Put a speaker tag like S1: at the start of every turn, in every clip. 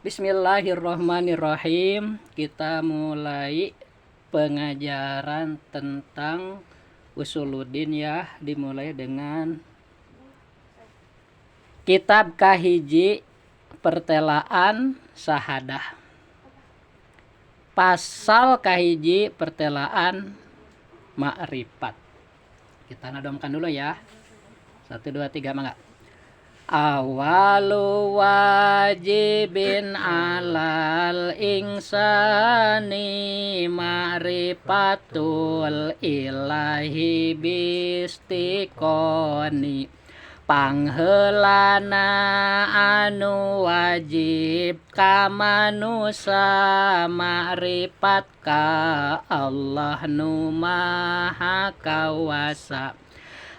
S1: Bismillahirrahmanirrahim. Kita mulai pengajaran tentang usuluddin ya. Dimulai dengan kitab kahiji pertelaan sahadah. Pasal kahiji pertelaan ma'rifat. Kita nadomkan dulu ya. 1 2 3 mangga. Awalu wajibin alal insani ma'rifatul ilahi bistiqoni pangheulana anu wajib ka manusa ma'rifat ka Allah nu maha kawasa.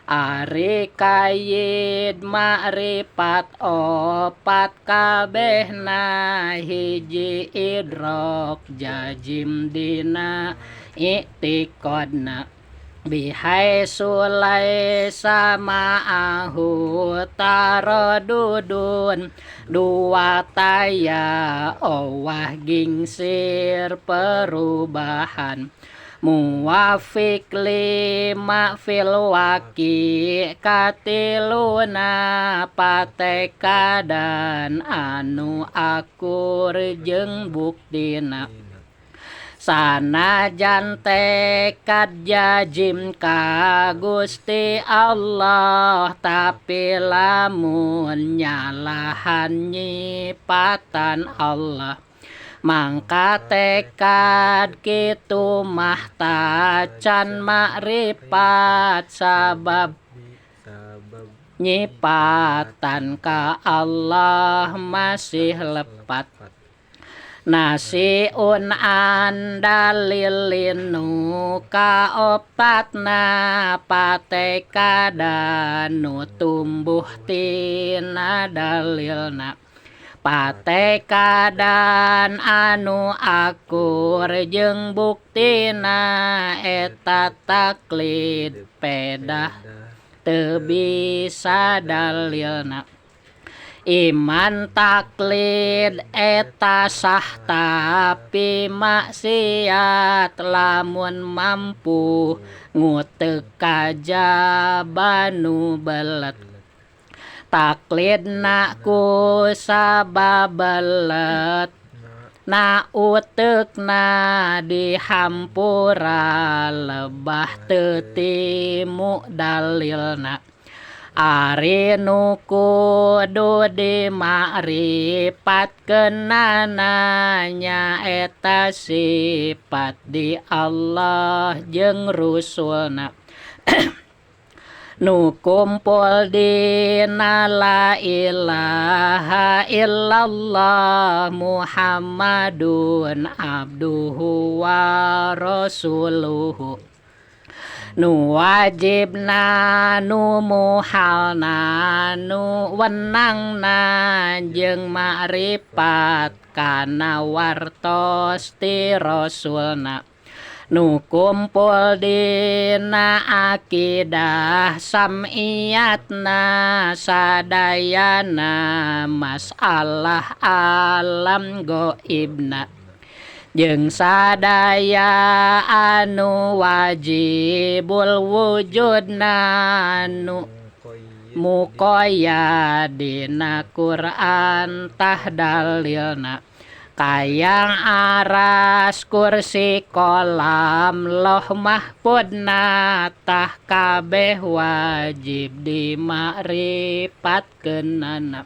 S1: Ari kayid ma'rifat opat kabehna hiji idrok jajim dina i'tiqadna bihai sulai sama ahu tarodudun dua taya owah gingsir perubahan muwafiq lima fil waki katiluna pateka dan anu akur jeung buktina sanajan tekad jajim ka Gusti Allah tapi lamun nyalahan nyipatan Allah mangka tekad kitu mah tacan ma'rifat sabab nyipatan ka Allah masih lepat nasiun andalilinu ka opatna pateka dan nu tumbuh tina dalilna pateka dan anu akur jeung buktina eta taklid pedah teu bisa dalilna iman taklid eta sah tapi maksiat lamun mampu nguteuk kajabanu belet taklid na ku sababelet na uteuk na dihampura lebah teu timu dalilna ari nu kudu dima'rifatkeunana nyaeta sifat di Allah jeung Rasulna nu kumpul dina la ilaha illallah Muhammadun abduhu wa rasuluhu nu wajibna nu muhalna nu wenangna jeung ma'rifat kana wartos ti rasulna nu kumpul dina akidah samiyatna sadayana masalah alam goibna jeung sadaya anu wajibul wujudna nu mukoya dina Quran tah dalilna kayang aras kursi kolam loh mahfudna tah kabeh wajib dima'rifatkeunana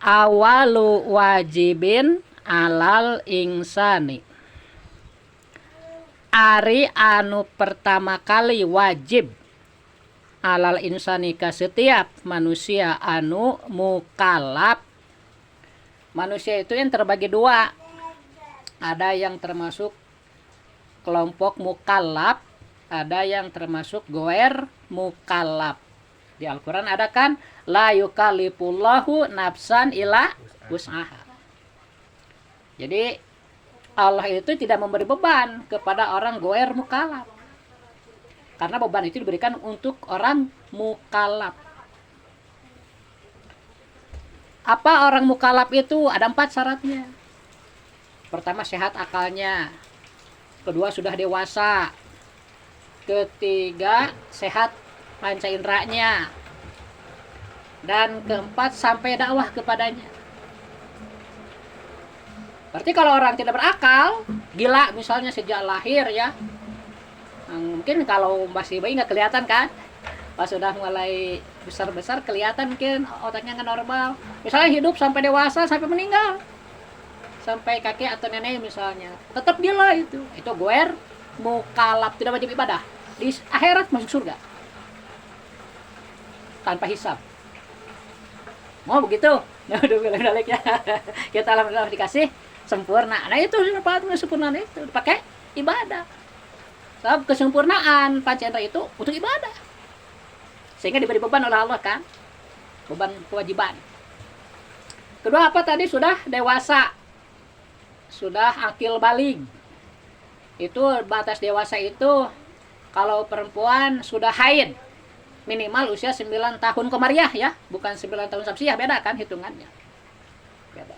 S1: awalu wajibin alal insani ari anu pertama kali wajib alal insani ka setiap manusia anu mukallaf. Manusia itu yang terbagi dua, ada yang termasuk kelompok mukallaf, ada yang termasuk goer mukallaf. Di Al-Quran ada kan la yukallifullahu nafsan illa wus'aha. Jadi Allah itu tidak memberi beban kepada orang goer mukallaf, karena beban itu diberikan untuk orang mukallaf. Apa orang mukallaf itu? Ada 4 syaratnya. Pertama, sehat akalnya. Kedua, sudah dewasa. Ketiga, sehat panca inderanya. Dan keempat, sampai dakwah kepadanya. Berarti kalau orang tidak berakal, gila misalnya sejak lahir ya, mungkin kalau masih bayi nggak kelihatan kan, pas sudah mulai besar-besar kelihatan mungkin otaknya nggak normal. Misalnya hidup sampai dewasa, sampai meninggal, sampai kakek atau nenek misalnya, tetap gila itu goer mukallaf, tidak wajib ibadah, di akhirat masuk surga tanpa hisab. Mau begitu? Nah, udah bilang ya. Kita alhamdulillah dikasih sempurna. Nah itu sempurna itu dipakai ibadah. Sebab kesempurnaan panca indera itu untuk ibadah. Sehingga diberi beban oleh Allah kan? Beban kewajiban. Kedua apa tadi? Sudah dewasa. Sudah akil baligh. Itu batas dewasa itu kalau perempuan sudah haid minimal usia 9 tahun komariah ya, bukan 9 tahun samsiah, beda kan hitungannya. Beda.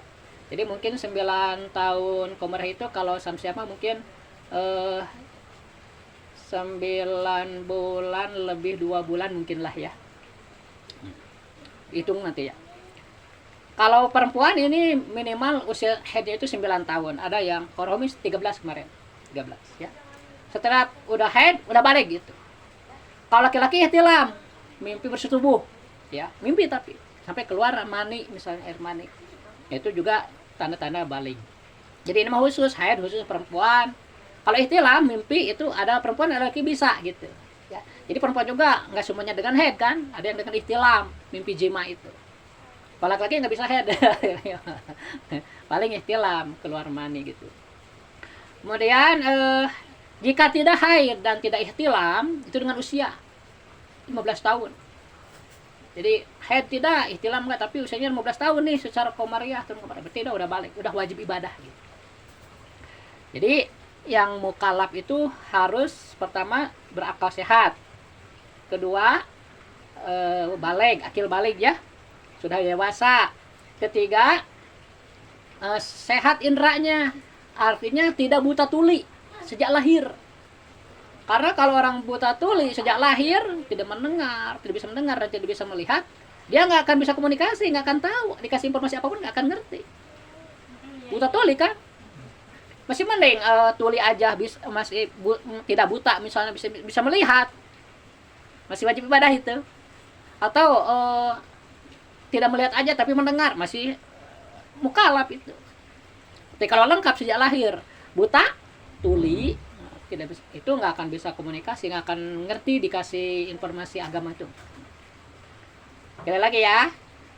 S1: Jadi mungkin 9 tahun komariah itu kalau samsiah mah mungkin 9 bulan lebih 2 bulan mungkin lah ya. Hitung nanti ya. Kalau perempuan ini minimal usia haidnya itu 9 tahun. Ada yang koromis 13 kemarin. 13 ya. Setelah udah haid, udah balik gitu. Kalau laki-laki ihtilam, mimpi bersetubuh ya, mimpi tapi sampai keluar mani misalnya, air mani. Itu juga tanda-tanda balik. Jadi ini mah khusus haid, khusus perempuan. Kalau ihtilam mimpi itu ada perempuan ada laki bisa gitu ya. Jadi perempuan juga nggak semuanya dengan haid kan, ada yang dengan ihtilam, mimpi jima itu. Kalau laki-laki nggak bisa haid. Paling ihtilam, keluar mani gitu. Kemudian jika tidak haid dan tidak ihtilam itu dengan usia 15 tahun. Jadi haid tidak, ihtilam enggak, tapi usianya 15 tahun nih secara komariah atau komariah. Berarti udah balik, udah wajib ibadah gitu. Jadi yang mukallaf itu harus pertama berakal sehat. Kedua baligh, akil baligh ya. Sudah dewasa. Ketiga sehat inderanya. Artinya tidak buta tuli sejak lahir. Karena kalau orang buta tuli sejak lahir tidak mendengar, tidak bisa mendengar dan tidak bisa melihat, dia nggak akan bisa komunikasi, nggak akan tahu, dikasih informasi apapun nggak akan ngerti. Buta tuli kan, masih mending tuli aja masih tidak buta misalnya bisa melihat, masih wajib ibadah itu. Atau tidak melihat aja tapi mendengar masih mukallaf itu. Tapi kalau lengkap sejak lahir, buta, tuli, tidak bisa, itu nggak akan bisa komunikasi, nggak akan ngerti dikasih informasi agama itu. Sekali lagi ya,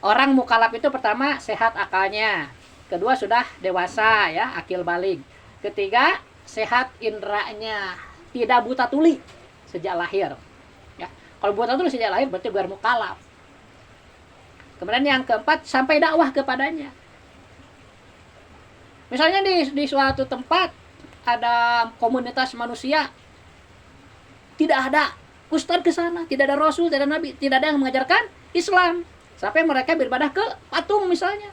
S1: orang mukallaf itu pertama sehat akalnya, kedua sudah dewasa ya, akil baligh, ketiga sehat inderanya, tidak buta tuli sejak lahir. Ya, kalau buta tuli sejak lahir berarti bukan mukallaf. Kemudian yang keempat sampai dakwah kepadanya. Misalnya di suatu tempat ada komunitas manusia, tidak ada ustadz ke sana, tidak ada rasul, tidak ada nabi, tidak ada yang mengajarkan Islam, sampai mereka beribadah ke patung misalnya,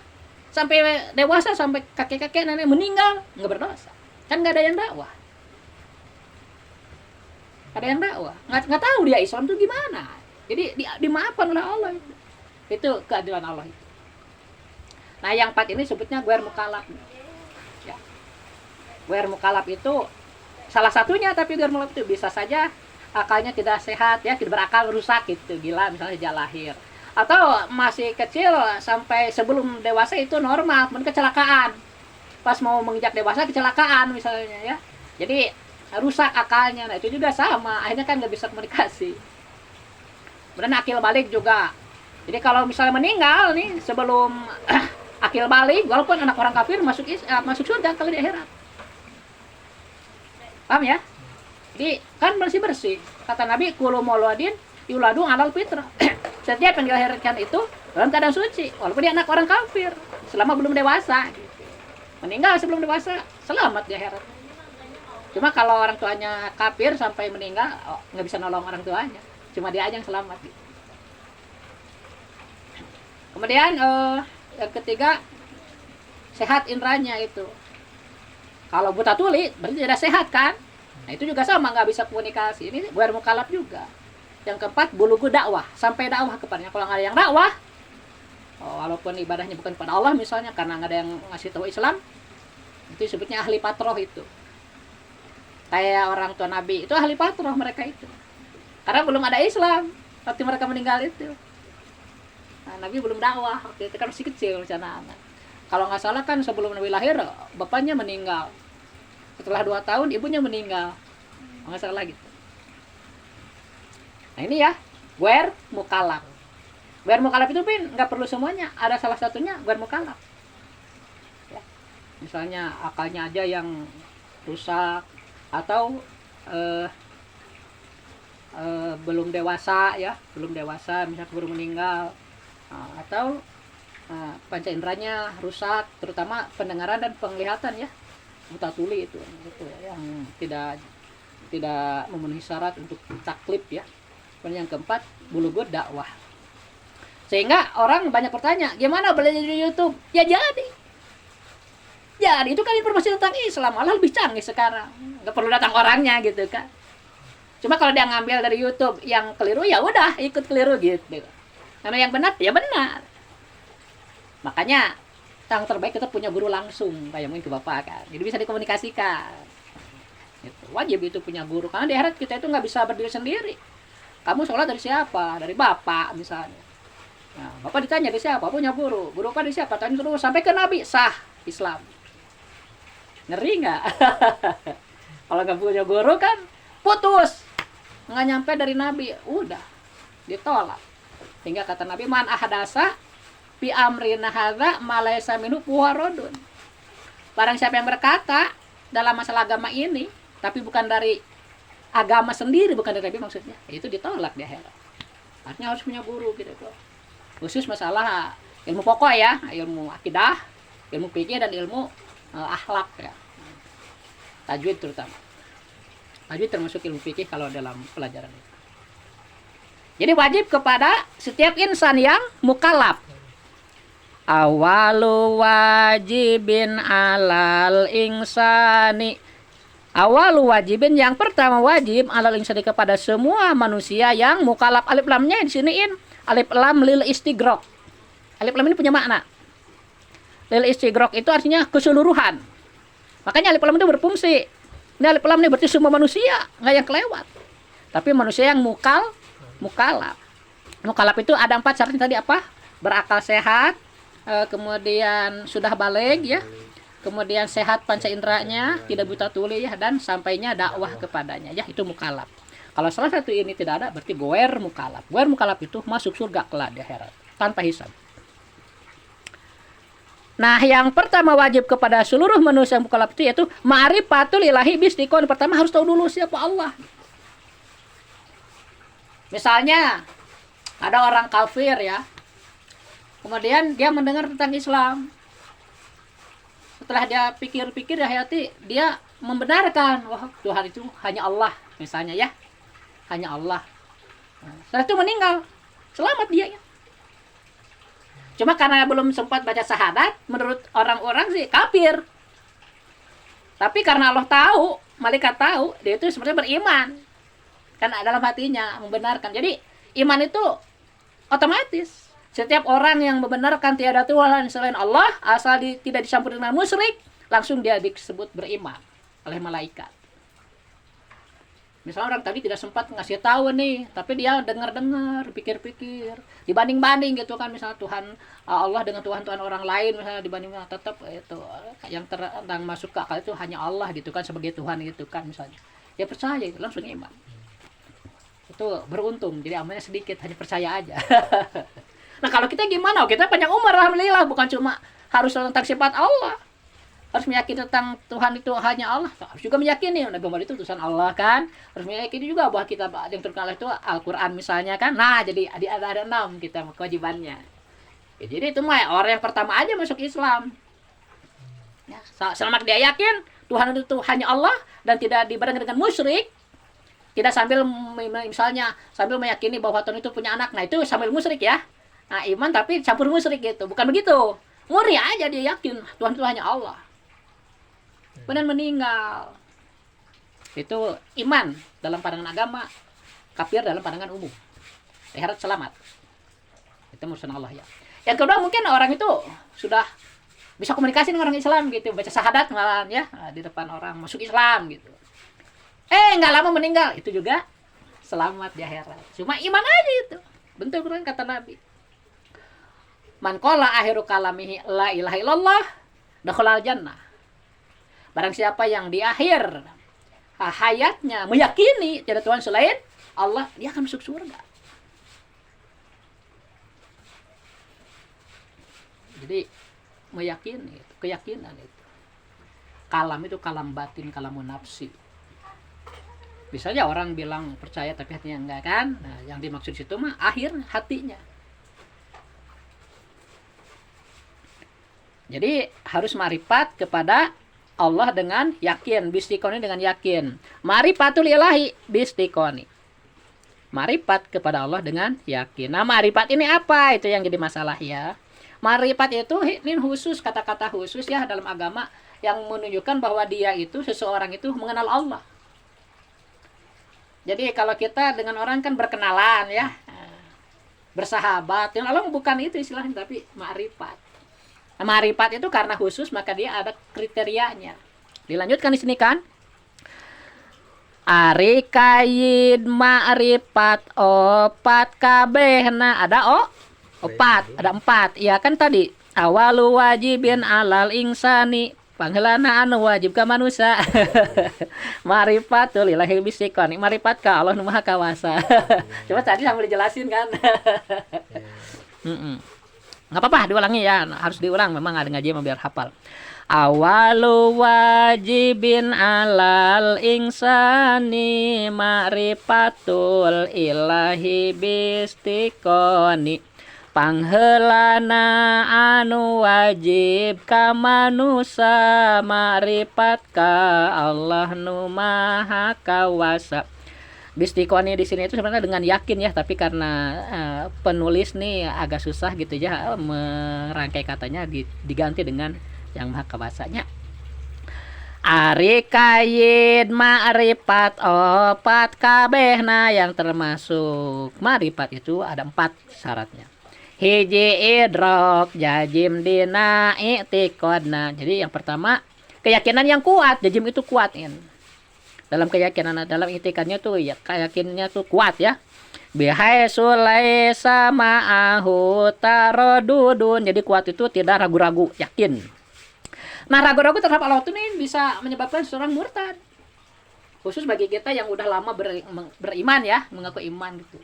S1: sampai dewasa, sampai kakek-kakek nenek meninggal nggak berdosa, kan nggak ada yang dakwah, nggak tahu dia Islam itu gimana, jadi dimaafkan oleh Allah itu keadilan Allah itu. Nah yang 4 ini sebutnya ghair mukallaf. Ghair mukallaf itu salah satunya, tapi ghair mukallaf itu bisa saja akalnya tidak sehat ya, tidak berakal, rusak gitu, gila misalnya sejak lahir. Atau masih kecil sampai sebelum dewasa itu normal, kemudian kecelakaan. Pas mau menginjak dewasa kecelakaan misalnya ya. Jadi rusak akalnya. Nah itu juga sama, akhirnya kan nggak bisa komunikasi. Kemudian akil baligh juga. Jadi kalau misalnya meninggal nih sebelum akil baligh, walaupun anak orang kafir masuk surga kalau di akhirat. Paham ya? Jadi kan bersih-bersih. Kata Nabi, kullu mauludin yuladu alal fitrah. Setiap yang dilahirkan itu dalam keadaan suci, walaupun dia anak orang kafir, selama belum dewasa. Meninggal sebelum dewasa, selamat di akhirat. Cuma kalau orang tuanya kafir sampai meninggal, nggak bisa nolong orang tuanya. Cuma dia aja yang selamat. Kemudian Yang ketiga, sehat indranya itu. Kalau buta tuli berarti tidak sehat kan? Nah itu juga sama, nggak bisa komunikasi. Ini bukan mukalaf juga. Yang keempat, bulugu dakwah, sampai dakwah kepadanya. Kalau nggak ada yang dakwah, walaupun ibadahnya bukan kepada Allah misalnya, karena nggak ada yang ngasih tahu Islam, itu disebutnya ahli patroh itu. Kayak orang tua Nabi, itu ahli patroh mereka itu. Karena belum ada Islam waktu mereka meninggal itu. Nah, Nabi belum dakwah, waktu itu kan masih kecil anak. Kalau nggak salah kan sebelum Nabi lahir, bapaknya meninggal. Setelah 2 tahun, ibunya meninggal. Nggak salah gitu. Nah ini ya, guer mukalaf. Guer mukalaf itu pun nggak perlu semuanya. Ada salah satunya guer mukalaf. Ya. Misalnya akalnya aja yang rusak, atau belum dewasa ya, misalnya baru meninggal, atau panca inderanya rusak, terutama pendengaran dan penglihatan ya, buta tuli itu yang tidak memenuhi syarat untuk taklif ya. Kemudian yang keempat, bulughud dakwah. Sehingga orang banyak bertanya, gimana belajar di YouTube? Ya jadi itu kan informasi tentang Islam, malah lebih canggih sekarang, nggak perlu datang orangnya gitu kan. Cuma kalau dia ngambil dari YouTube yang keliru, ya udah ikut keliru gitu. Karena yang benar ya benar. Makanya yang terbaik kita punya guru langsung, kayak mungkin ke bapak kan, jadi bisa dikomunikasikan gitu. Wajib itu punya guru, karena di akhirat kita itu nggak bisa berdiri sendiri. Kamu sholat dari siapa? Dari bapak misalnya. Nah, bapak ditanya dari siapa? Punya guru. Guru kan dari siapa? Tanya terus sampai ke Nabi, sah Islam. Ngeri nggak? Kalau nggak punya guru kan putus, nggak nyampe dari Nabi, udah ditolak. Hingga kata Nabi, man ahadasa fi amrina hadza ma laysa minhu puwarodun. Barang siapa yang berkata dalam masalah agama ini, tapi bukan dari agama sendiri, bukan dari Nabi maksudnya, itu ditolak di akhirat. Artinya harus punya guru gitu tuh. Khusus masalah ilmu pokok ya, ilmu akidah, ilmu fikih dan ilmu akhlak ya. Tajwid terutama. Tajwid termasuk ilmu fikih kalau dalam pelajaran itu. Jadi wajib kepada setiap insan yang mukallaf. Awalu wajibin alal insani. Awalu wajibin, yang pertama wajib alal insani kepada semua manusia yang mukallaf. Alif lamnya di siniin alif lam lil istighraq. Alif lam ini punya makna. Lil istighraq itu artinya keseluruhan. Makanya alif lam itu berfungsi. Ini alif lam ini berarti semua manusia, nggak yang kelewat. Tapi manusia yang mukallaf. Mukallaf itu ada 4 syaratnya tadi apa? Berakal sehat, kemudian sudah baligh ya, kemudian sehat panca inderanya, tidak buta tuli ya, dan sampainya dakwah kepadanya ya, itu mukallaf. Kalau salah satu ini tidak ada, berarti goer mukallaf. Goer mukallaf itu masuk surga kelak di akhirat tanpa hisab. Nah, yang pertama wajib kepada seluruh manusia yang mukallaf itu yaitu ma'rifatul ilahi bistikon. Pertama harus tahu dulu siapa Allah. Misalnya ada orang kafir ya, kemudian dia mendengar tentang Islam. Setelah dia pikir-pikir di hati, dia membenarkan, wah Tuhan itu hanya Allah misalnya ya, hanya Allah. Setelah itu meninggal, selamat dia ya. Cuma karena belum sempat baca syahadat, menurut orang-orang sih kafir. Tapi karena Allah tahu, malaikat tahu, dia itu sebenarnya beriman. Kan dalam hatinya membenarkan. Jadi iman itu otomatis. Setiap orang yang membenarkan tiada Tuhan selain Allah, asal tidak dicampur dengan musyrik, langsung dia disebut beriman oleh malaikat. Misalnya orang tadi tidak sempat ngasih tahu nih, tapi dia dengar-dengar, pikir-pikir, dibanding-banding gitu kan, misalnya Tuhan Allah dengan Tuhan-Tuhan orang lain, misalnya dibanding, tetap itu yang masuk ke akal itu hanya Allah gitu kan, sebagai Tuhan gitu kan misalnya. Dia percaya itu langsung iman. Itu beruntung, jadi amalnya sedikit, hanya percaya aja. Nah kalau kita gimana? Kita panjang umur alhamdulillah, bukan cuma harus tentang sifat Allah, harus meyakini tentang Tuhan itu hanya Allah, harus juga meyakini Nabi Muhammad itu utusan Allah kan, harus meyakini juga bahwa kita yang turunkan Allah itu Al-Quran misalnya kan. Nah jadi ada 6 kita kewajibannya ya, jadi itu mah orang yang pertama aja masuk Islam ya, selama dia yakin Tuhan itu hanya Allah dan tidak dibarengkan dengan musyrik, tidak sambil misalnya sambil meyakini bahwa Tuhan itu punya anak, nah itu sambil musyrik ya. Nah, iman tapi campur musyrik gitu. Bukan begitu. Murni aja dia yakin Tuhan itu hanya Allah. Benar meninggal. Itu iman dalam pandangan agama, kafir dalam pandangan umum. Akhirat selamat. Itu urusan Allah ya. Yang kedua mungkin orang itu sudah bisa komunikasi dengan orang Islam gitu, baca syahadat malah ya di depan orang masuk Islam gitu. Nggak lama meninggal, itu juga selamat di akhirat. Cuma iman aja itu. Bentuk Quran kata Nabi. Man qala akhiru kalamihi la ilaha illallah dakhalal jannah. Barang siapa yang di akhir hayatnya meyakini tiada Tuhan selain Allah, dia akan masuk surga. Jadi meyakini, keyakinan itu. Kalam itu kalam batin, kalam nafsi. Bisa aja orang bilang percaya tapi hatinya enggak kan? Nah, yang dimaksud situ mah akhir hatinya. Jadi harus marifat kepada Allah dengan yakin, bistikoni dengan yakin. Marifatul ilahi bistikoni. Marifat kepada Allah dengan yakin. Nah, marifat ini apa? Itu yang jadi masalah ya. Marifat itu ini khusus, kata-kata khusus ya dalam agama yang menunjukkan bahwa dia itu, seseorang itu mengenal Allah. Jadi kalau kita dengan orang kan berkenalan ya, bersahabat. Yang Allah bukan itu istilahnya, tapi marifat. Nah, marifat itu karena khusus maka dia ada kriterianya. Dilanjutkan di sini kan. Ari kaid ma'rifat opat kabehna ada ada 4. Ya kan tadi awalu wajibin alal insani pangheulana anu wajib ka manusia. Marifatul ilahi bisikon. Marifat ka Allah nu Maha Kawasa. Coba tadi sambil dijelasin kan. Nggak apa-apa diulangi ya, harus diulang, memang ada ngaji biar hafal. Awalu wajibin alal insani ma'rifatul ilahi bistikoni pangheulana anu wajib ka manusa ma'rifat ka Allah nu Maha Kawasa. Bistikoni di sini itu sebenarnya dengan yakin ya, tapi karena penulis nih agak susah gitu ya merangkai katanya, diganti dengan yang Maha Kawasanya. Ari kaid ma'rifat opat kabehna, yang termasuk ma'rifat itu ada 4 syaratnya. Hiji idrok jajim dina i'tiqadna. Jadi yang pertama keyakinan yang kuat, jajim itu kuatin. Dalam keyakinan, dalam itikadnya tuh ya keyakinannya tuh kuat ya. Bihai sulai sama ahu tarodudun. Jadi kuat itu tidak ragu-ragu, yakin. Nah, ragu-ragu terhadap Allah itu nih bisa menyebabkan seorang murtad. Khusus bagi kita yang udah lama beriman ya, mengaku iman gitu.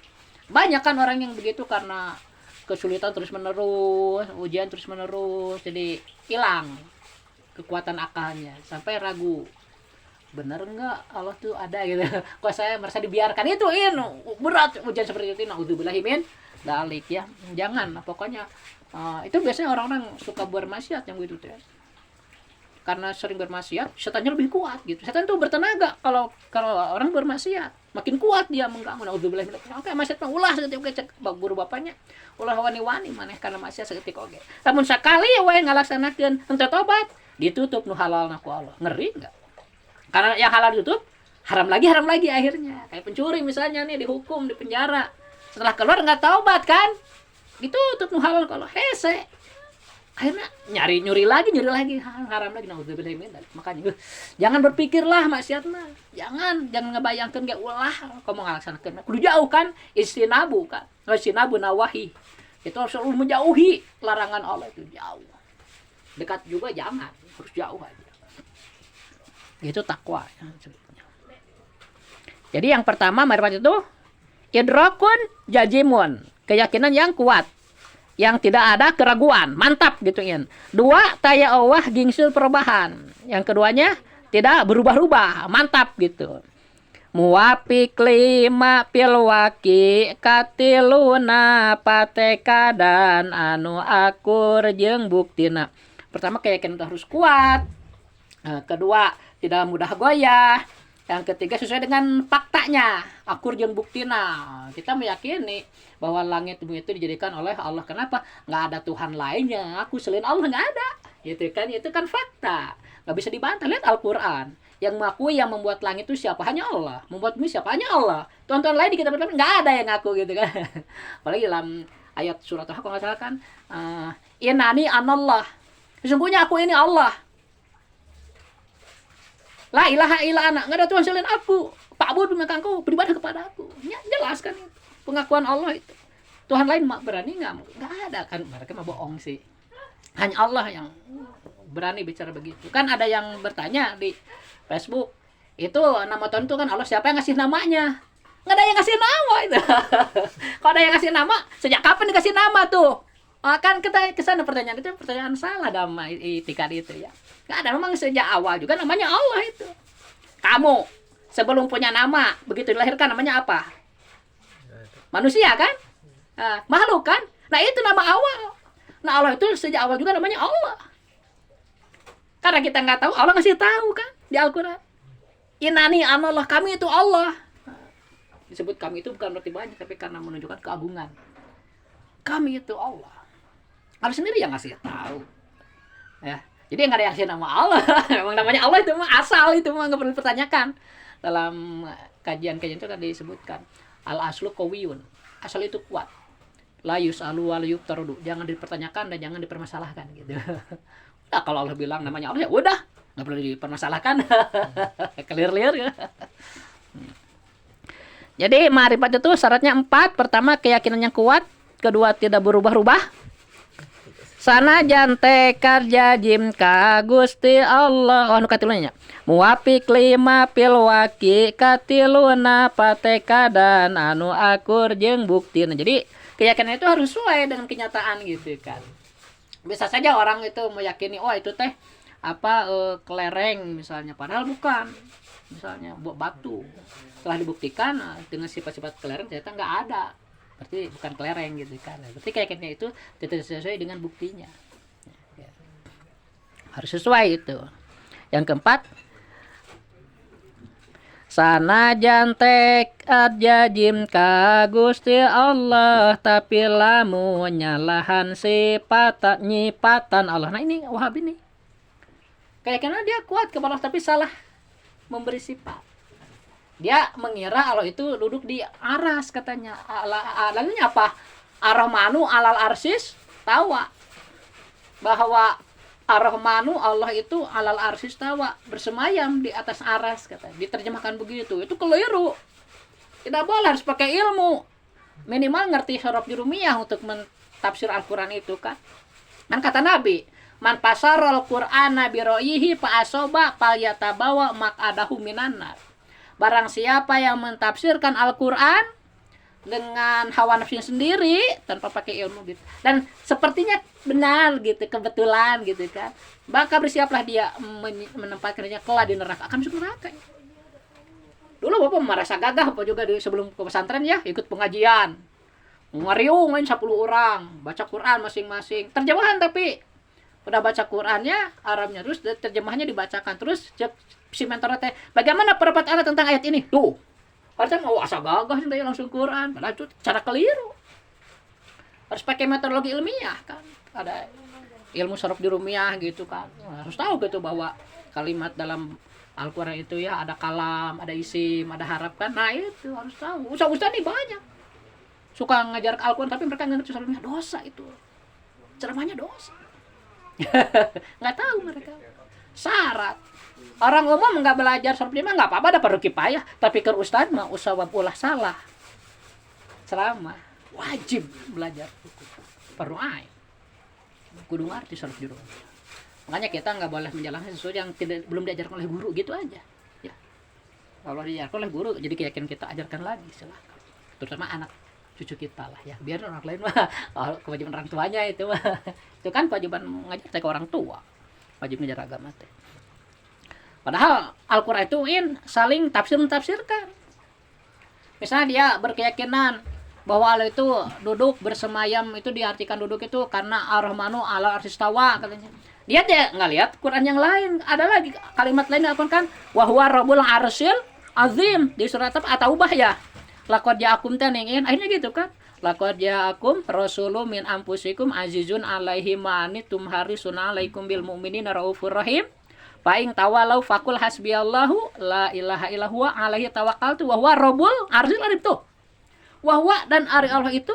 S1: Banyak kan orang yang begitu karena kesulitan terus-menerus, ujian terus-menerus, jadi hilang kekuatan akalnya sampai ragu. Benar enggak Allah tuh ada gitu. Kok saya merasa dibiarkan itu berat ujian seperti itu. Naudzubillahi min dzalik ya. Jangan, pokoknya itu biasanya orang-orang suka bermaksiat yang begitu tuh ya. Karena sering bermaksiat, setannya lebih kuat gitu. Setan tuh bertenaga kalau orang bermaksiat, makin kuat dia mengganggu. Naudzubillahi min dzalik. Oke, maksiat mah ulah seketika cek guru bapaknya. Ulah wani-wani maneh karena maksiat seketika oge. Namun sekali we ngalaksanakeun henteu tobat, ditutup nu halalna ku Allah. Ngeri enggak? Karena yang halal ditutup, haram lagi akhirnya. Kayak pencuri misalnya nih dihukum di penjara. Setelah keluar nggak taubat kan? Ditutup nu halal kalau hese. Akhirnya nyuri lagi, haram lagi. Naudzubillahi min dzalik. Makanya jangan berpikirlah maksiat mah. Jangan ngebayangkeun ge ulah komo ngalaksanakeun. Kudu jauh kan, istinabu kan. Istinabu nawahi. Itu harus selalu menjauhi larangan Allah itu jauh. Dekat juga jangan, harus jauh aja. Itu takwa ya, sebetulnya. Jadi yang pertama marifat itu idrakun jajimun, keyakinan yang kuat, yang tidak ada keraguan, mantap gituin. 2 taya Allah gingsul perubahan. Yang keduanya tidak berubah-ubah, mantap gitu. Muwafiq lima pilwaki katiluna pateka dan anu akur jeung buktina. Pertama keyakinan itu harus kuat. Kedua tidak mudah goyah. Yang ketiga sesuai dengan faktanya, akur jeung buktina. Kita meyakini bahwa langit bumi itu dijadikan oleh Allah. Kenapa? Nggak ada Tuhan lainnya. Aku selain Allah nggak ada. Gitu kan? Itu kan fakta. Nggak bisa dibantah. Lihat Al-Quran. Yang mengakui yang membuat langit itu siapa? Hanya Allah. Membuat bumi siapa? Hanya Allah. Tuhan-tuhan lain di kitab lain nggak ada yang ngaku gitu kan. Apalagi dalam ayat surat Al-Haq kalau nggak salah kan, Inani anallah. Sesungguhnya aku ini Allah. La ilaha illa ana, enggak ada Tuhan selain aku. Pa'bud maka engkau beribadah kepada aku. Ya, jelas kan itu. Pengakuan Allah itu. Tuhan lain berani enggak? Enggak ada kan. Mereka mah bohong sih. Hanya Allah yang berani bicara begitu. Kan ada yang bertanya di Facebook, itu nama Tuhan itu kan Allah, siapa yang ngasih namanya? Enggak ada yang ngasih nama itu. Kalau ada yang ngasih nama, sejak kapan dikasih nama tuh? Kan kita kesana pertanyaan itu pertanyaan salah dalam itikad itu ya. Nggak ada, memang sejak awal juga namanya Allah itu. Kamu sebelum punya nama, begitu dilahirkan namanya apa? Manusia kan? Makhluk kan? Nah itu nama awal. Nah Allah itu sejak awal juga namanya Allah. Karena kita nggak tahu, Allah ngasih tahu kan di Al-Quran. Inani anallah, kami itu Allah. Disebut kami itu bukan berarti banyak, tapi karena menunjukkan keagungan. Kami itu Allah. Allah sendiri yang ngasih tahu. Ya. Jadi nggak ada yang ngasih nama Allah. Memang namanya Allah itu mah asal, itu mah nggak perlu dipertanyakan. Dalam kajian-kajian itu tadi disebutkan al-aslu qawiyun. Asal itu kuat. La yus'alu wa la yuftarudu. Jangan dipertanyakan dan jangan dipermasalahkan gitu. Nah, kalau Allah bilang namanya Allah ya udah, nggak perlu dipermasalahkan. Clear ya. Jadi ma'rifat itu syaratnya 4. Pertama, keyakinan yang kuat. Kedua, tidak berubah-ubah. Sanajan tekar jajim ka Gusti Allah. Oh, nu katiluna nya. Muwafiq lima pil waki katiluna pateka dan anu akur jeung buktina. Jadi keyakinan itu harus sesuai dengan kenyataan gitu kan. Bisa saja orang itu meyakini oh itu teh kelereng misalnya, padahal bukan. Misalnya batu. Setelah dibuktikan dengan sifat-sifat kelereng ternyata nggak ada. Berarti bukan kelereng gitu kan. Berarti keyakinannya itu tidak sesuai dengan buktinya. Ya. Harus sesuai itu. Yang keempat, sanajan jajim ka Gusti Allah tapi lamun nyalahan sifat nyipatan Allah. Nah ini Wahabi nih. Keyakinan dia kuat kepada Allah tapi salah memberi sifat. Dia mengira Allah itu duduk di aras katanya. Alalnya apa? Ar-Rahmanu alal arsis tawa. Bahwa Ar-Rahmanu Allah itu alal arsis tawa, bersemayam di atas aras katanya. Diterjemahkan begitu. Itu keliru. Tidak boleh, harus pakai ilmu. Minimal ngerti huruf jurumiyah untuk mentafsir Al-Qur'an itu kan. Kan kata Nabi, man pasarul Qur'ana bi ra'yihi fa asoba falyatabawa maq'adahu minan nar. Barang siapa yang mentafsirkan Al-Quran dengan hawa nafsunya sendiri tanpa pakai ilmu gitu, dan sepertinya benar gitu, kebetulan gitu kan, maka bersiaplah dia menempatkan dirinya kelak di neraka, akan masuk neraka. Dulu Bapak merasa gagah apa juga sebelum ke pesantren ya, ikut pengajian. Ngariung main 10 orang, baca Quran masing-masing. Terjemahan tapi udah baca Qurannya Arabnya, terus terjemahnya dibacakan, terus si mentor teh, bagaimana pendapat Anda tentang ayat ini? Tuh, harusnya mau asal gagah sih langsung Quran, padahal itu cara keliru. Harus pakai metodologi ilmiah kan. Ada ilmu saraf jurumiyah gitu kan. Harus tahu gitu bahwa kalimat dalam Al-Quran itu ya ada kalam, ada isim, ada harap kan. Nah itu harus tahu. Ustaz-ustaz nih banyak suka ngajar Al-Quran tapi mereka nggak ngerti sarafnya, dosa itu. Ceramahnya dosa. Nggak tahu mereka. Syarat. Orang umum nggak belajar saraf mah nggak apa-apa, ada perlu kipayah. Tapi ke ustaz mah usawab ulah salah. Ceramah wajib belajar hukum. Perlu ain. Kudu ngerti saraf juru. Makanya kita nggak boleh menjalankan sesuatu yang belum diajarkan oleh guru gitu aja. Ya. Kalau diajarkan oleh guru, jadi keyakinan kita ajarkan lagi silakan. Terutama anak cucu kita lah ya. Biar orang lain mah kewajiban orang tuanya itu mah. Itu kan kewajiban ngajar ke orang tua. Wajib ngajar agama teh. Padahal Al-Quran itu saling tafsir-tafsirkan. Misalnya dia berkeyakinan bahwa Allah itu duduk bersemayam, itu diartikan duduk itu karena Ar-Rahmanu ala arsistawa katanya. Dia nggak lihat Quran yang lain. Ada lagi kalimat lain Al-Quran kan, wa huwa rabbul arsyil azim di surat apa At-Taubah ya. Laqad ja'akum taningin akhirnya gitu kan. Laqad ja'akum rasulun min anfusikum azizun 'alaihi ma anittum harisun 'alaikum bil mu'minina raufur rahim. Fa in tawalau faqul hasbiyallahu la ilaha illa huwa 'alaihi tawakkaltu wa huwa rabbul arsyil azim tuh. Wa huwa dan ari Allah itu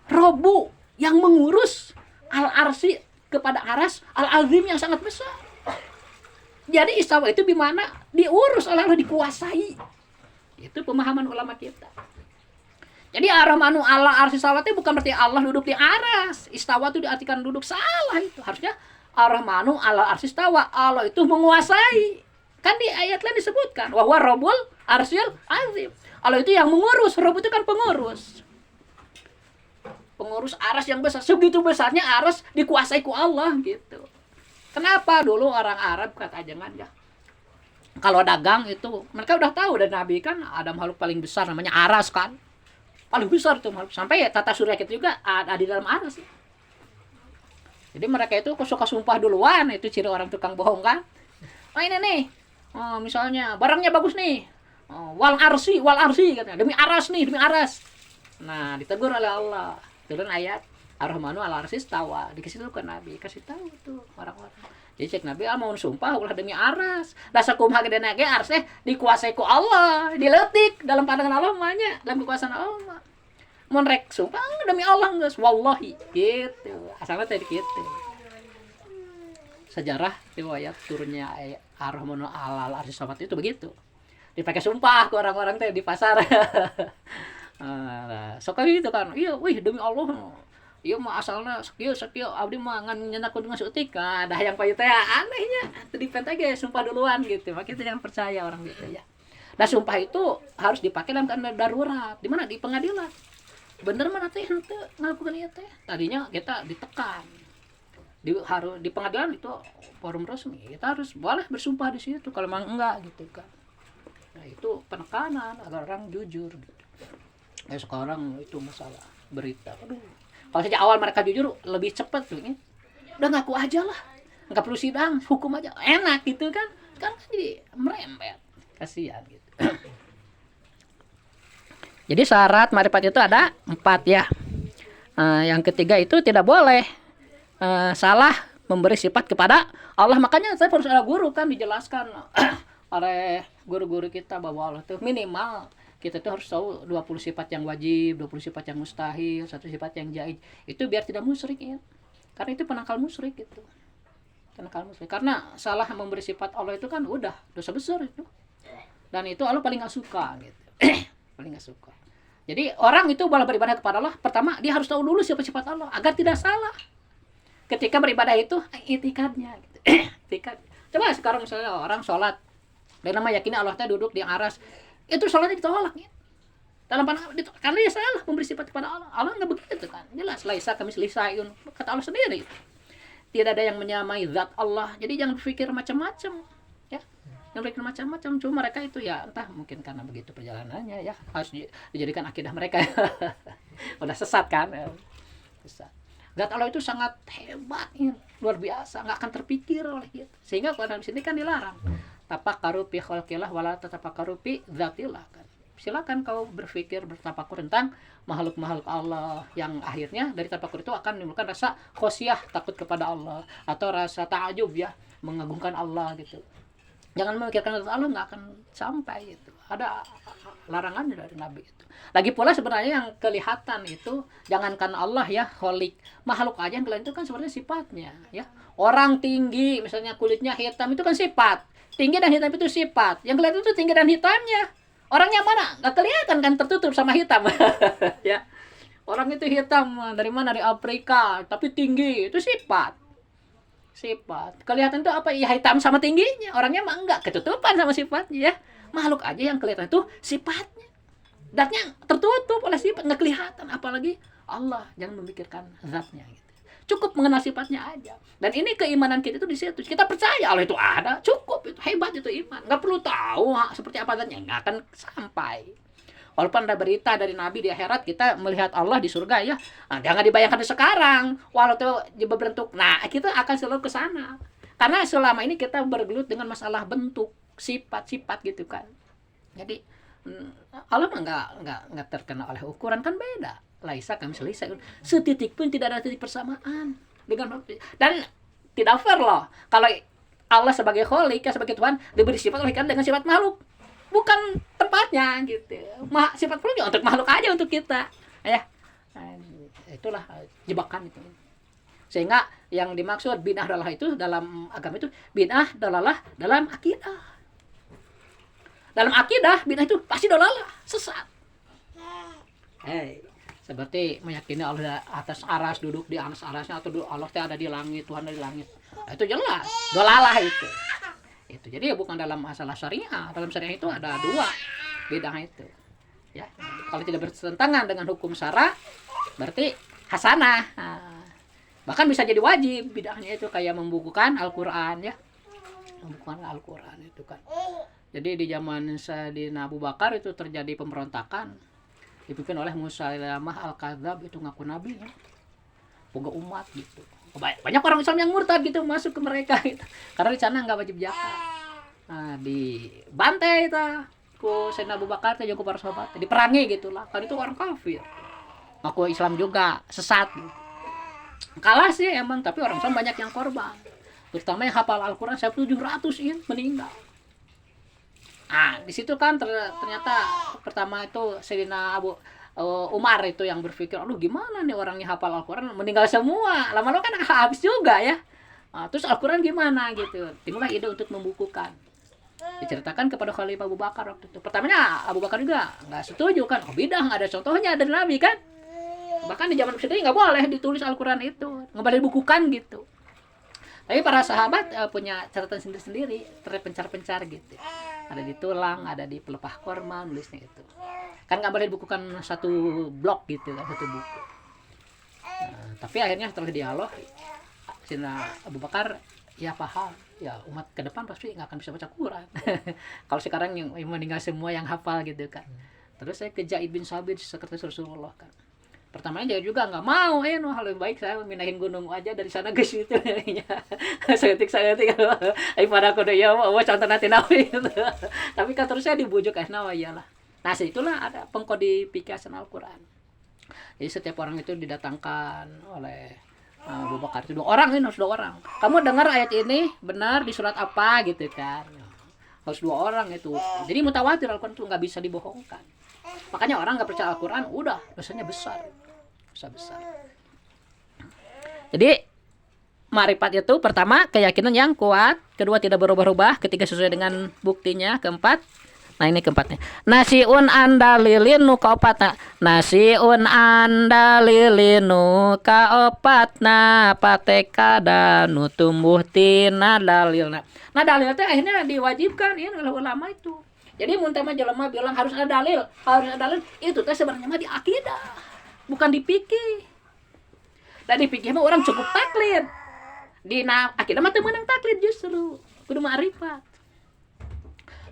S1: Rabbu yang mengurus al-arsy kepada aras al-azim yang sangat besar. Jadi istawa itu bimana diurus oleh Allah, dikuasai. Itu pemahaman ulama kita. Jadi ar-Rahmanu 'ala arsy istawa itu bukan berarti Allah duduk di aras. Istawa itu diartikan duduk, salah itu. Harusnya ar-Rahmanu 'ala arsy istawa. Allah itu menguasai. Kan di ayat lain disebutkan wa huwa rabbul arsyil azim. Allah itu yang mengurus. Rabb itu kan pengurus. Pengurus aras yang besar. Segitu besarnya aras dikuasai ku Allah gitu. Kenapa dulu orang Arab kata jangan ya. Kalau dagang itu mereka udah tahu dari Nabi kan ada makhluk paling besar namanya aras kan. Paling besar tuh makhluk. Sampai ya tata surya kita juga ada di dalam aras. Ya. Jadi mereka itu suka sumpah duluan, itu ciri orang tukang bohong kan. Oh ini nih. Oh, misalnya barangnya bagus nih. Oh, wal arsi katanya. Demi aras nih, demi aras. Nah, ditegur oleh Allah. Turun ayat Ar-Rahmanu 'ala arsy istawa. Dikasih tahu ke Nabi, kasih tahu tuh orang-orang. Jadi cek Nabi mau sumpah ulah demi aras. Da sakumaha gedena ge ars dikuasai ku Allah, dileutik dalam pandangan Allah mah nya, dalam kekuasaan Allah. Mun rek sumpah demi Allah geus wallahi gitu. Asalna teh kitu. Sejarah riwayat turunnya Ar-Rahmanu 'ala arsy istawa itu begitu. Dipakai sumpah ke orang-orang teh di pasar. Sok gitu kan. Iya, wih demi Allah. Iya mah asalna sakieu abdi mah ngan nyenakeun dengan seutik. Nah, dah yang payu teh anehnya teu dipent ge sumpah duluan gitu. Maka kita jangan percaya orang gitu ya. Nah, sumpah itu harus dipakai dalam keadaan darurat. Di mana? Di pengadilan. Bener mana teh henteu ngalakukeun ieu teh. Tadinya kita ditekan. Di pengadilan itu forum resmi. Kita harus boleh bersumpah di situ kalau memang enggak gitu kan. Nah, itu penekanan agar orang jujur gitu. Nah, sekarang itu masalah berita. Aduh. Kalau sejak awal mereka jujur lebih cepat tuh ya. Udah ngaku aja lah. Enggak perlu sidang, hukum aja. Enak gitu kan. Kan jadi merembet. Kasihan gitu. Jadi syarat marifat itu ada 4 ya. Yang ketiga itu tidak boleh salah memberi sifat kepada Allah. Makanya saya harus ada guru kan dijelaskan oleh guru-guru kita bahwa Allah itu minimal kita tuh harus tahu 20 sifat yang wajib, 20 sifat yang mustahil, 1 sifat yang jaiz. Itu biar tidak musyrik ya. Karena itu penangkal musyrik gitu. Penangkal musyrik. Karena salah memberi sifat Allah itu kan udah dosa besar itu. Dan itu Allah paling enggak suka gitu. Paling enggak suka. Jadi orang itu boleh beribadah kepada Allah, pertama dia harus tahu dulu sifat-sifat Allah agar tidak salah. Ketika beribadah itu itikadnya gitu. Itikad. Coba sekarang misalnya orang sholat dan nama yakini Allah teh duduk di aras, itu sholatnya ditolak ya. Dalam pandangan karena dia salah memberi sifat kepada Allah. Allah enggak begitu kan. Jelas laisa kamislihi syai'un, kata Allah sendiri. Tidak ada yang menyamai zat Allah. Jadi jangan berpikir macam-macam ya. Yang berpikir macam-macam, cuma mereka itu ya entah mungkin karena begitu perjalanannya ya harus dijadikan akidah mereka. Udah sesat kan. Sesat. Zat Allah itu sangat hebat ya, luar biasa, enggak akan terpikir oleh kita. Sehingga kalau di sini kan dilarang. Tafakkaru fi khalqillah wala tatafakkaru fi dzatillah kan. Silakan kau berpikir bertafakur tentang makhluk-makhluk Allah yang akhirnya dari tafakur itu akan menimbulkan rasa khosyah, takut kepada Allah atau rasa ta'ajub ya, mengagungkan Allah gitu. Jangan memikirkan Allah, nggak akan sampai itu. Ada larangannya dari Nabi itu. Lagi pula sebenarnya yang kelihatan itu jangankan Allah ya, kholik, makhluk aja yang kelihatan itu kan sebenarnya sifatnya ya. Orang tinggi misalnya kulitnya hitam itu kan sifat. Tinggi dan hitam itu sifat. Yang kelihatan itu tinggi dan hitamnya. Orangnya mana? Nggak kelihatan kan, tertutup sama hitam. Ya. Orang itu hitam dari mana? Dari Afrika, tapi tinggi. Itu sifat. Sifat. Kelihatan itu apa? Ya hitam sama tingginya. Orangnya mah enggak, ketutupan sama sifatnya ya. Makhluk aja yang kelihatan itu sifatnya. Zatnya tertutup oleh sifat, nggak kelihatan. Apalagi Allah, jangan memikirkan zatnya gitu. Cukup mengenal sifatnya aja. Dan ini keimanan kita itu di situ. Kita percaya Allah itu ada, cukup itu, hebat itu iman. Nggak perlu tahu seperti apa zatnya, nggak akan sampai. Walaupun ada berita dari Nabi di akhirat kita melihat Allah di surga ya, jangan dibayangkan sekarang. Walau itu berbentuk, nah kita akan selalu ke sana. Karena selama ini kita bergelut dengan masalah bentuk, sifat-sifat gitu kan. Jadi Allah mah nggak terkena oleh ukuran, kan beda. Laisa kami selisa, setitik pun tidak ada titik persamaan dengan, dan tidak fair loh kalau Allah sebagai Khalik, sebagai Tuhan diberi sifat oleh kita dengan sifat makhluk, bukan tempatnya gitu. Sifat makhluk ya untuk makhluk aja, untuk kita ya. Itulah jebakan itu. Sehingga yang dimaksud bid'ah dalalah itu dalam agama itu, bid'ah dalalah dalam akidah. Dalam akidah bid'ah itu pasti dalalah, sesat. Seperti meyakini Allah atas aras, duduk di atas arasnya, atau Allah ada di langit, Tuhan ada di langit. Nah, itu jelas dalalah itu. Jadi ya bukan dalam masalah syariah. Dalam syariah itu ada dua bid'ah itu. Ya, kalau tidak bertentangan dengan hukum syara, berarti hasanah. Bahkan bisa jadi wajib bid'ahnya itu, kayak membukukan Al-Qur'an ya. Membukukan Al-Qur'an itu kan. Jadi di zaman Sayyidina Abu Bakar itu terjadi pemberontakan, dipimpin oleh Musailamah Al-Kadzab, itu ngaku nabi ya. Boga umat gitu. Banyak orang Islam yang murtad gitu, masuk ke mereka gitu. Karena di sana enggak wajib zakat. Nah, dibantai itu ku Sayyidina Abu Bakar teh jeung ku para sahabat, diperangi gitulah. Kan itu orang kafir. Ngaku Islam juga, sesat. Kalah sih emang, tapi orang Islam banyak yang korban. Terutama yang hafal Al-Qur'an 700 ya meninggal. Di situ kan ternyata pertama itu Sayyidina Umar itu yang berpikir, aduh gimana nih orangnya hafal Al-Qur'an meninggal semua, lama-lama kan habis juga ya. Terus Al-Qur'an gimana gitu. Timbullah ide untuk membukukan. Diceritakan kepada Khalifah Abu Bakar waktu itu. Pertamanya Abu Bakar juga nggak setuju kan, bid'ah, nggak ada contohnya dari Nabi kan. Bahkan di zaman Rasulullah nggak boleh ditulis Al-Qur'an itu, nggak boleh dibukukan gitu. Tapi para sahabat punya catatan sendiri-sendiri, terpencar-pencar gitu. Ada di tulang, ada di pelepah korma, nulisnya itu. Kan nggak boleh dibukukan satu blok gitu kan, satu buku. Tapi akhirnya setelah dialog, Sayyidina Abu Bakar ya paham, ya umat ke depan pasti nggak akan bisa baca Quran. Kalau sekarang yang meninggal semua yang hafal gitu kan. Terus saya ke Zaid bin Sabit, sekretaris Rasulullah kan. Pertamanya dia juga nggak mau, hal lebih baik saya memindahin gunung aja dari sana ke situ. Seketik daripada aku udah ya mau contoh nanti nawi. Tapi kan terus saya dibujuk nawa iyalah. Nah situlah ada pengkodifikasian Al-Quran. Jadi setiap orang itu didatangkan oleh Abu Bakar itu 2 orang, ini harus 2 orang. Kamu dengar ayat ini benar di surat apa gitu kan? Harus 2 orang itu. Jadi mutawatir Al-Quran itu nggak bisa dibohongkan. Makanya orang nggak percaya Al-Quran, udah dosanya besar. Besar. Jadi ma'rifat itu pertama keyakinan yang kuat, kedua tidak berubah-ubah, ketiga sesuai dengan buktinya, keempat. Nah ini keempatnya. Nasiun andalilinu kaopatna. Nasiun andalilinu kaopatna pateka nu tumbuh tina dalilna. Nah dalil itu akhirnya diwajibkan ya oleh ulama itu. Jadi mun teh jelema bilang harus ada dalil, itu teh sebenarnya mah di akidah, bukan di fikih. Dan di fikih mah orang cukup taklid. Di akidah mah teu meunang taklid justru, kudu ma'rifat.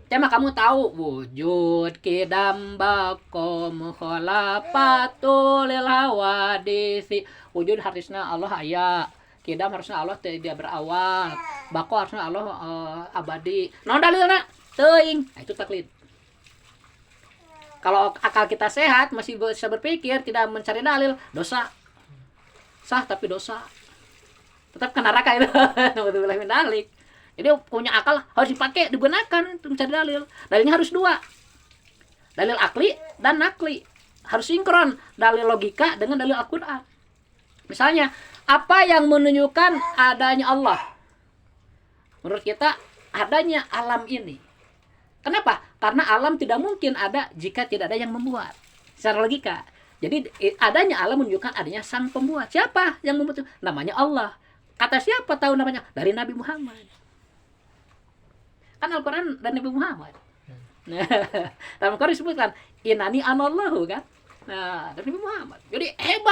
S1: Tema kamu tahu wujud kidam bako mukhalafatul lil hawadisi. Wujud harusnya Allah aya, kidam harusnya Allah tidak berawal, bako harusnya Allah abadi. Naon dalilna? Teuing. Nah, itu taklid. Kalau akal kita sehat, masih bisa berpikir, tidak mencari dalil, dosa. Sah tapi dosa. Tetap ke neraka itu. Naudzubillah min dzalik. Jadi punya akal harus dipakai, digunakan untuk mencari dalil. Dalilnya harus 2. Dalil akli dan nakli. Harus sinkron dalil logika dengan dalil Al-Qur'an. Misalnya, apa yang menunjukkan adanya Allah? Menurut kita adanya alam ini. Kenapa? Karena alam tidak mungkin ada jika tidak ada yang membuat. Secara logika. Jadi adanya alam menunjukkan adanya sang pembuat. Siapa yang membuat itu? Namanya Allah. Kata siapa tahu namanya? Dari Nabi Muhammad. Kan Al-Quran dan Nabi Muhammad. Dalam Al-Quran disebutkan, Inani anallahu kan. Nah, dari Nabi Muhammad. Jadi hebat